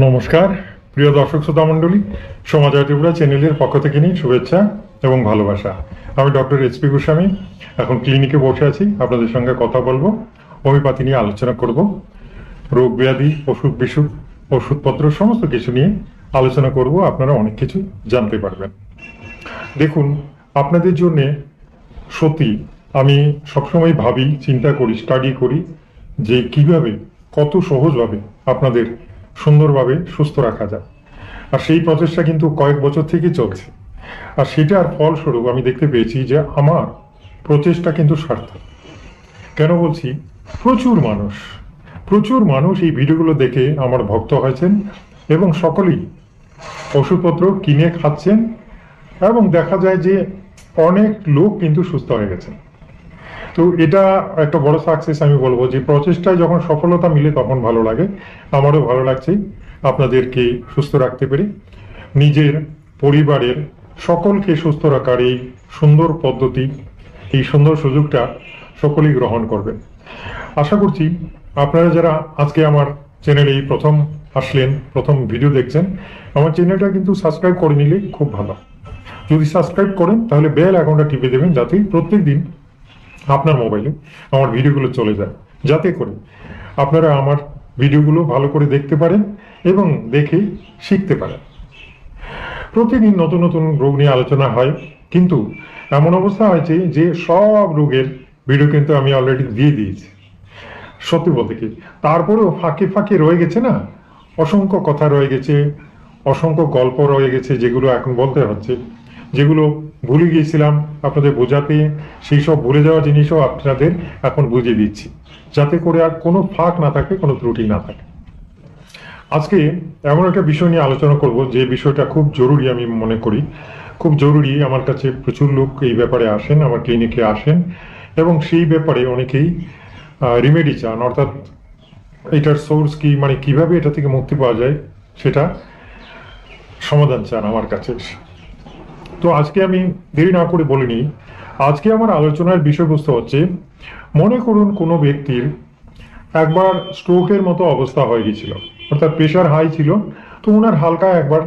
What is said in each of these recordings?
নমস্কার প্রিয় দর্শক শ্রোতা মণ্ডলী, সমাজয় ত্রিপুরা চ্যানেলের পক্ষ থেকে নিয়ে শুভেচ্ছা এবং ভালোবাসা। আমি ডক্টর এস.পি. গোস্বামী, এখন ক্লিনিকে বসে আছি। আপনাদের সঙ্গে কথা বলবো, হোমিওপ্যাথি নিয়ে আলোচনা করব, রোগ ব্যাধি, অসুখ বিসুখ, ওষুধপত্র সমস্ত কিছু নিয়ে আলোচনা করব। আপনারা অনেক কিছু জানতে পারবেন। দেখুন, আপনাদের জন্য সত্যি আমি সবসময় ভাবি, চিন্তা করি, স্টাডি করি যে কিভাবে, কত সহজভাবে আপনাদের সুন্দরভাবে সুস্থ রাখা যায়। আর সেই প্রচেষ্টা কিন্তু কয়েক বছর থেকে চলছে। আর সেটার ফলস্বরূপ আমি দেখতে পেয়েছি যে আমার প্রচেষ্টা কিন্তু সার্থক। কেন বলছি? প্রচুর মানুষ এই ভিডিওগুলো দেখে আমার ভক্ত হয়েছেন এবং সকলেই ওষুধপত্র কিনে খাচ্ছেন এবং দেখা যায় যে অনেক লোক কিন্তু সুস্থ হয়ে গেছে। তো এটা একটা বড় সাকসেস। আমি বলবো যে প্রচেষ্টায় যখন সফলতা মিলে তখন ভালো লাগে। আমারও ভালো লাগছে আপনাদেরকে সুস্থ রাখতে পেরে। নিজের পরিবারের সকলকে সুস্থ রাখার এই সুন্দর পদ্ধতি, এই সুন্দর সুযোগটা সকলেই গ্রহণ করবেন। আশা করছি আপনারা যারা আজকে আমার চ্যানেলে এই প্রথম আসলেন, প্রথম ভিডিও দেখছেন, আমার চ্যানেলটা কিন্তু সাবস্ক্রাইব করে নিলে খুব ভালো। যদি সাবস্ক্রাইব করেন তাহলে বেল আইকনটা টিপে দেবেন, যাতে প্রত্যেক দিন আপনার মোবাইলে আমার ভিডিওগুলো চলে যায়, যাতে করে আপনারা আমার ভিডিওগুলো ভালো করে দেখতে পারেন এবং দেখে শিখতে পারেন। প্রতিদিন নতুন নতুন রোগ নিয়ে আলোচনা হয়, কিন্তু এমন অবস্থা হয়েছে যে সব রোগের ভিডিও কিন্তু আমি অলরেডি দিয়ে দিয়েছি। সত্যি বলতে কি, তারপরেও ফাঁকে ফাঁকে রয়ে গেছে না, অসংখ্য কথা রয়ে গেছে, অসংখ্য গল্প রয়ে গেছে, যেগুলো এখন বলতে হচ্ছে, যেগুলো ভুলে গিয়েছিলাম আপনাদের বোঝাতে। সেই সব ভুলে যাওয়া জিনিসও আপনাদের এখন বুঝিয়ে দিচ্ছি, যাতে করে আর কোনো ফাঁক না থাকে, কোনো ত্রুটি না থাকে। আজকে এমন একটা বিষয় নিয়ে আলোচনা করব যে বিষয়টা খুব জরুরি, আমি মনে করি খুব জরুরি। আমার কাছে প্রচুর লোক এই ব্যাপারে আসেন, আমার ক্লিনিকে আসেন, এবং সেই ব্যাপারে অনেকেই রিমেডি চান, অর্থাৎ এটার সোর্স কি, মানে কিভাবে এটা থেকে মুক্তি পাওয়া যায় সেটা সমাধান চান আমার কাছে। তো আজকে আমি দেরি না করে বলিনি, আজকে আমার আলোচনার বিষয়বস্তু হচ্ছে, মনে করুন কোনো ব্যক্তির একবার স্ট্রোকের মতো অবস্থা হয়ে গেছিল, অর্থাৎ প্রেশার হাই ছিল, তো ওনার হালকা একবার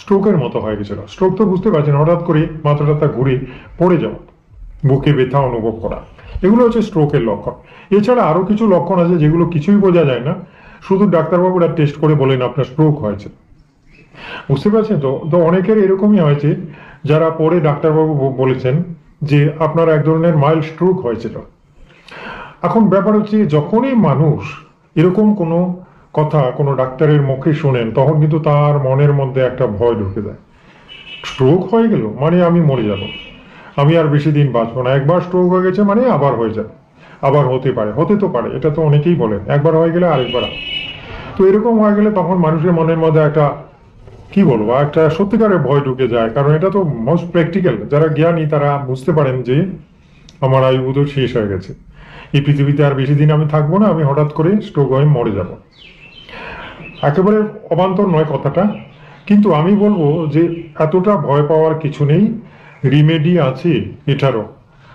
স্ট্রোকের মতো হয়ে গেছিল। স্ট্রোক তো বুঝতে পারছেন, হঠাৎ করে মাথা টাথা ঘুরে পড়ে যাওয়া, বুকে ব্যথা অনুভব করা, এগুলো হচ্ছে স্ট্রোকের লক্ষণ। এছাড়া আরো কিছু লক্ষণ আছে যেগুলো কিছুই বোঝা যায় না, শুধু ডাক্তারবাবুরা টেস্ট করে বলেন আপনার স্ট্রোক হয়েছে। বুঝতে পারছেন তো? তো অনেকের এরকমই হয়েছে, যারা পরে ডাক্তারবাবু বলেছেন যে আপনার এক ধরনের মাইল্ড স্ট্রোক হয়েছিল। এখন ব্যাপার হচ্ছে, যখনই মানুষ এরকম কোনো কথা কোনো ডাক্তারের মুখে শোনেন, তখন কিন্তু তার মনের মধ্যে একটা ভয় ঢুকে যায়। স্ট্রোক হয়ে গেল মানে আমি মরে যাব, আমি আর বেশি দিন বাঁচবো না। একবার স্ট্রোক হয়ে গেছে মানে আবার হয়ে যাবে, আবার হতে পারে, হতে তো পারে, এটা তো অনেকেই বলেন, একবার হয়ে গেলে আরেকবার। তো এরকম হয়ে গেলে তখন মানুষের মনের মধ্যে একটা, কি বলবো, একটা সত্যিকারের ভয় ঢুকে যায়। কারণ এটা তো মোস্ট প্র্যাকটিক্যাল। যারা জ্ঞানী তারা বুঝতে পারেন যে আমার আয়ু বোধ শেষ হয়ে গেছে, এই পৃথিবীতে আর বেশি দিন আমি থাকবো না, আমি হঠাৎ করে স্ট্রোক হয়ে মরে যাব। একেবারে অবান্তর নয় কথাটা, কিন্তু আমি বলবো যে এতটা ভয় পাওয়ার কিছু নেই, রিমেডি আছে এটারও।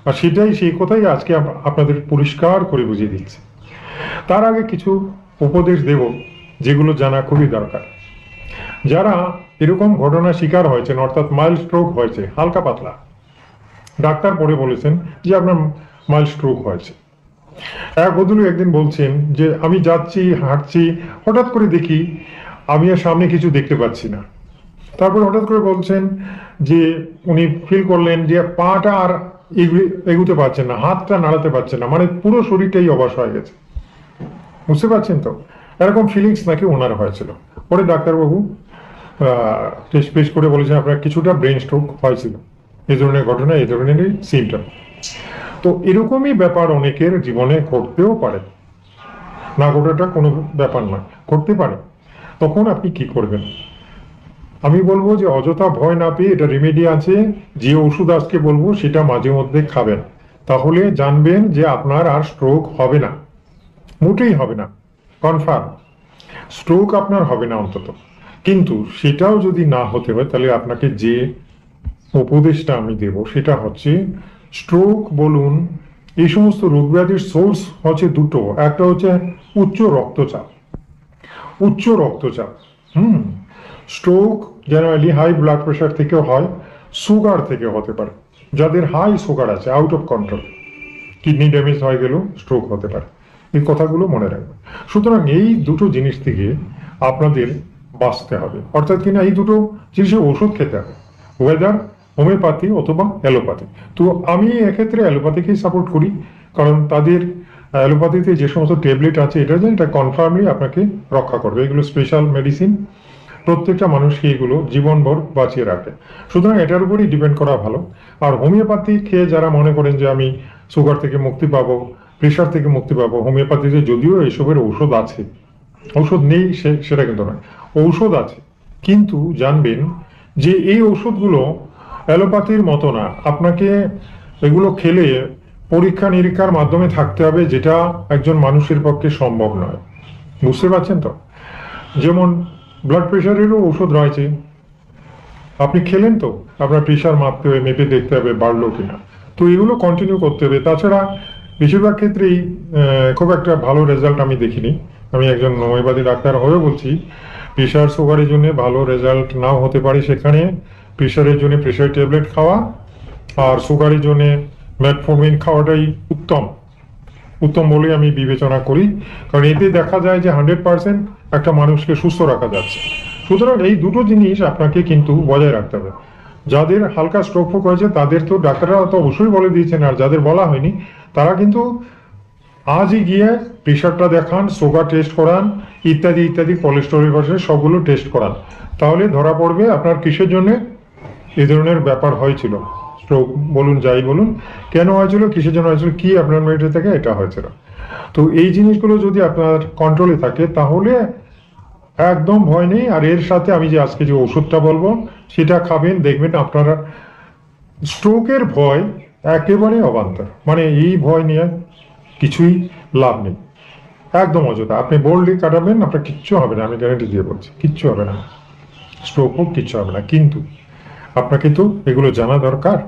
আর সেটাই, সেই কথাই আজকে আপনাদের পরিষ্কার করে বুঝিয়ে দিচ্ছি। তার আগে কিছু উপদেশ দেব যেগুলো জানা খুবই দরকার। যারা এরকম ঘটনার শিকার হয়েছেন, অর্থাৎ মাইল্ড স্ট্রোক হয়েছে, হালকা পাতলা, ডাক্তার পরে বলেছেন যে আপনার মাইল্ড স্ট্রোক হয়েছে। এক বদলু একদিন বলছেন যে আমি যাচ্ছি, হাঁটছি, হঠাৎ করে দেখি আমি আর সামনে কিছু দেখতে পাচ্ছি না। তারপর হঠাৎ করে বলছেন যে উনি ফিল করলেন যে পাটা আর এগুতে পারছেন না, হাতটা নাড়াতে পারছেন না, মানে পুরো শরীরটাই অবশ হয়ে গেছে। বুঝতে পারছেন তো? এরকম ফিলিংস নাকি ওনার হয়েছিল। পরে ডাক্তারবাবু টেস্ট পেশ করে বলেছেন আপনার কিছুটা ব্রেন স্ট্রোক হয়েছিল, এই ধরনের ঘটনা, এই ধরনেরই সিমটম। তো এরকমই ব্যাপার অনেকের জীবনে ঘটতেও পারে, না ঘটাটা কোনো ব্যাপার নয়, ঘটতে পারে। তখন আপনি কি করবেন? আমি বলবো যে অযথা ভয় না পেয়ে, এটা রেমেডি আছে, যে ওষুধ আজকে বলবো সেটা মাঝে মধ্যে খাবেন, তাহলে জানবেন যে আপনার আর স্ট্রোক হবে না, মোটেই হবে না, কনফার্ম স্ট্রোক আপনার হবে না অন্তত। কিন্তু সেটাও যদি না হতে হয়, তাহলে আপনাকে যে উপদেশটা আমি দেব সেটা হচ্ছে, স্ট্রোক বলুন এই সমস্ত রোগ ব্যাধির সোর্স হচ্ছে দুটো, একটা হচ্ছে উচ্চ রক্তচাপ। উচ্চ রক্তচাপ stroke generally high blood pressure থেকেও হয়, সুগার থেকে হতে পারে। যাদের হাই সুগার আছে, out of control, kidney damage হয়ে গেলেও স্ট্রোক হতে পারে। এই কথাগুলো মনে রাখবেন। সুতরাং এই দুটো জিনিস থেকে আপনাদের বাঁচতে হবে, অর্থাৎ কিনা এই দুটো জিনিসের ওষুধ খেতে হবে, ওয়েদার হোমিওপ্যাথি অথবা অ্যালোপ্যাথি। তো আমি এক্ষেত্রে অ্যালোপ্যাথিকেই সাপোর্ট করি, কারণ তাদের অ্যালোপ্যাথিতে যে সমস্ত ট্যাবলেট আছে এটা কনফার্মলি আপনাকে রক্ষা করবে। এগুলো স্পেশাল মেডিসিন, প্রত্যেকটা মানুষকে এগুলো জীবনভর বাঁচিয়ে রাখে। সুতরাং এটার উপরই ডিপেন্ড করা ভালো। আর হোমিওপ্যাথি খেয়ে যারা মনে করেন যে আমি সুগার থেকে মুক্তি পাবো, প্রেশার থেকে মুক্তি পাবো, হোমিওপ্যাথিতে যদিও এসবের ঔষধ আছে, ঔষধ নেই সেটা কিন্তু নয়, ঔষধ আছে, কিন্তু জানবেন যে এই ঔষধগুলো অ্যালোপ্যাথির মতো না। আপনাকে এগুলো খেলে পরীক্ষা নিরীক্ষার মাধ্যমে থাকতে হবে, যেটা একজন মানুষের পক্ষে সম্ভব নয়। বুঝতে পারছেন তো? যেমন ব্লাড প্রেশারেরও ওষুধ রয়েছে, আপনি খেলেন তো আপনার প্রেশার মাপতে হবে, মেপে দেখতে হবে বাড়লো কিনা, তো এগুলো কন্টিনিউ করতে হবে। তাছাড়া বেশিরভাগ ক্ষেত্রেই খুব একটা ভালো রেজাল্ট আমি দেখিনি। আমি একজন হোমিওপ্যাথি ডাক্তার হয়েও বলছি, প্রেশার সুগারের জন্য ভালো রেজাল্ট নাও হতে পারে, সেখানে প্রেশারের জন্য প্রেশার ট্যাবলেট খাওয়া আর সুগারের জন্য মেটফর্মিন খাওয়াটাই উত্তম উত্তম বলে আমি বিবেচনা করি, কারণ এতে দেখা যায় যে 100% একটা মানুষকে সুস্থ রাখা যাচ্ছে। সুতরাং এই দুটো জিনিস আপনাকে কিন্তু বজায় রাখতে হবে। যাদের হালকা স্ট্রোক ফোক হয়েছে তাদের তো ডাক্তাররা তো অবশ্যই বলে দিয়েছেন, আর যাদের বলা হয়নি তারা কিন্তু আজই গিয়ে প্রেশারটা দেখান, সুগার টেস্ট করান, ইত্যাদি ইত্যাদি, কোলেস্টেরল সবগুলো টেস্ট করান, তাহলে ধরা পড়বে আপনার কিসের জন্য এই ধরনের ব্যাপার হয়েছিল। স্ট্রোক বলুন, যাই বলুন, কেন হয়েছিল, কিসের জন্য হয়েছিল, কি আপনার মেডিটের থেকে এটা হয়েছিল। তো এই জিনিসগুলো যদি আপনার কন্ট্রোলে থাকে তাহলে একদম ভয় নেই। আর এর সাথে আমি যে আজকে যে ওষুধটা বলবো সেটা খাবেন, দেখবেন আপনারা স্ট্রোকের ভয় একেবারে অবান্তর, মানে এই ভয় নিয়ে কিছুই লাভ নেই, একদম অযথা। আপনি বোল্ডলি কাটাবেন, আপনার কিচ্ছু হবে না, আমি গ্যারান্টি দিয়ে বলছি, কিচ্ছু হবে না, স্ট্রোক হোক কিচ্ছু হবে না। কিন্তু আপনাকে তো এগুলো জানা দরকার।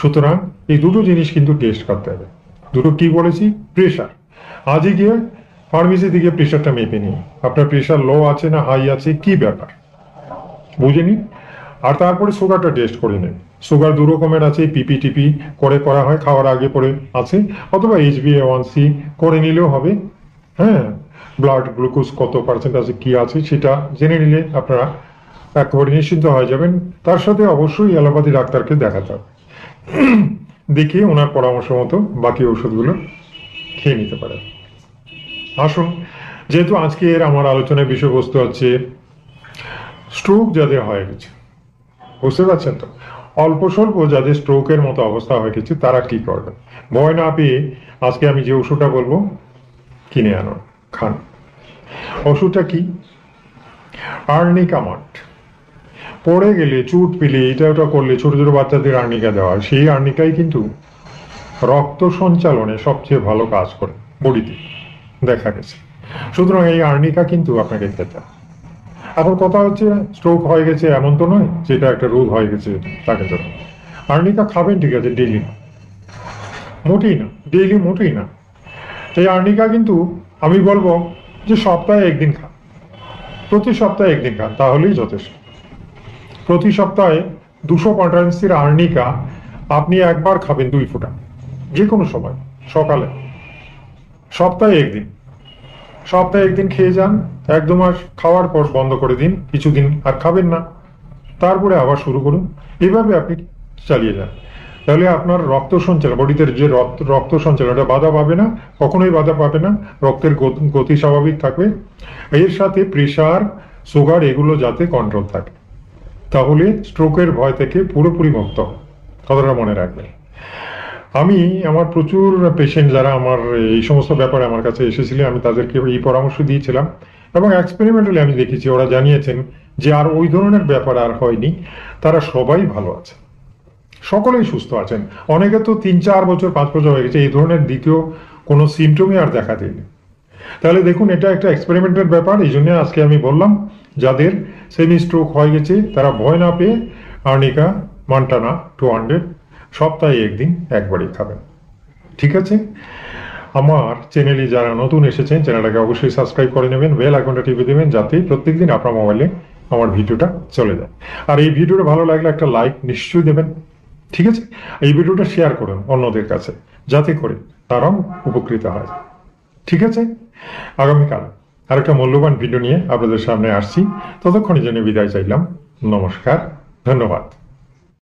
সুতরাং এই দুটো জিনিস কিন্তু টেস্ট করতে হবে। দুটো কি বলেছি? প্রেশার, আজই গিয়ে ফার্মেসি থেকে প্রেশারটা মেপে নিন, আপনার প্রেশার লো আছে না হাই আছে, কি ব্যাপার বুঝে নিন। আর তারপরে সুগারটা টেস্ট করে নিন। সুগার দু রকমের আছে, পিপিটিপি করে করা হয়, খাওয়ার আগে পরে আছে, অথবা HbA1c করে নিলেও হবে। হ্যাঁ, ব্লাড গ্লুকোজ কত পার্সেন্ট আছে, কি আছে, সেটা জেনে নিলে আপনারা একেবারে নিশ্চিন্ত হয়ে যাবেন। তার সাথে অবশ্যই অ্যালোপ্যাথি ডাক্তারকে দেখাতে হবে, দেখিয়ে ওনার পরামর্শ মতো বাকি ওষুধগুলো খেয়ে নিতে পারে। আসুন, যেহেতু আজকের আমার আলোচনার বিষয়বস্তু হচ্ছে স্ট্রোক যাদের হয়ে গেছে, বুঝতে পারছেন তো, অল্প স্বল্প যাদের স্ট্রোকের মতো অবস্থা হয়ে গেছে তারা কি করবেন। ভয় না পেয়ে আজকে আমি যে ওষুধটা বলবো কিনে আনুন, খান। ওষুধটা কি? আর্নিকা মাট। পড়ে গেলে, চুট পেলে, এটা ওটা করলে ছোট ছোট বাচ্চাদের আর্নিকা দেওয়া হয়, সেই আর্নিকাই কিন্তু রক্ত সঞ্চালনে সবচেয়ে ভালো কাজ করে বডিতে, দেখা গেছে। সুতরাং এই আর্নিকা কিন্তু আপনাকে খেতে হবে। এখন কথা হচ্ছে স্ট্রোক হয়ে গেছে এমন তো নয়, যেটা একটা রোগ হয়ে গেছে তাকে তো আর্নিকা খাবেন, ঠিক আছে, ডেইলি মোটেই না, ডেইলি মোটেই না। এই আর্নিকা কিন্তু আমি বলবো যে সপ্তাহে একদিন খান, প্রতি সপ্তাহে একদিন খান, তাহলেই যথেষ্ট। প্রতি সপ্তাহে 250 আর্নিকা আপনি একবার খাবেন, 2 ফোঁটা, যে কোনো সময় সকালে, সপ্তাহে একদিন। সপ্তাহে একদিন খেয়ে যান, 1-2 মাস খাওয়ার পর বন্ধ করে দিন, কিছুদিন আর খাবেন না, তারপরে আবার শুরু করুন, এভাবে আপনি চালিয়ে যান। তাহলে আপনার রক্ত সঞ্চালন, বডিতে যে রক্ত সঞ্চালন, এটা বাধা পাবে না, কখনোই বাধা পাবে না, রক্তের গতি স্বাভাবিক থাকবে। এর সাথে প্রেশার, সুগার এগুলো যাতে কন্ট্রোল থাকে, তাহলে স্ট্রোকের ভয় থেকে পুরোপুরি মুক্ত। কথাটা মনে রাখবেন। আমি আমার প্রচুর পেশেন্ট যারা আমার এই সমস্ত ব্যাপারে আমার কাছে এসেছিলেন, আমি তাদেরকে এই পরামর্শ দিয়েছিলাম, এবং এক্সপেরিমেন্টালি আমি দেখেছি ওরা জানিয়েছেন যে আর ওই ধরনের ব্যাপার আর হয়নি, তারা সবাই ভালো আছে, সকলেই সুস্থ আছেন। অনেকে তো 3-4 বছর 5 বছর হয়ে গেছে, এই ধরনের দ্বিতীয় কোনো সিমটমই আর দেখা দেয়নি। তাহলে দেখুন, এটা একটা এক্সপেরিমেন্টের ব্যাপার। এই জন্য আজকে আমি বললাম যাদের সেমি স্ট্রোক হয়ে গেছে তারা ভয় না পেয়ে আর্নিকা মান্টানা 200 সপ্তাহে একদিন একবারই খাবেন। ঠিক আছে, আমার চ্যানেলে যারা নতুন এসেছেন চ্যানেলটাকে অবশ্যই সাবস্ক্রাইব করে নেবেন, বেল আইকনটা টিপে দেবেন যাতে প্রত্যেকদিন আপনার মোবাইলে আমার ভিডিওটা চলে যায়। আর এই ভিডিওটা ভালো লাগলে একটা লাইক নিশ্চয়ই দেবেন, ঠিক আছে। এই ভিডিওটা শেয়ার করুন অন্যদের কাছে যাতে করে তারাও উপকৃত হয়, ঠিক আছে। আগামীকাল আরেকটা মূল্যবান ভিডিও নিয়ে আপনাদের সামনে আসছি, ততক্ষণের জন্য বিদায় চাইলাম। নমস্কার, ধন্যবাদ।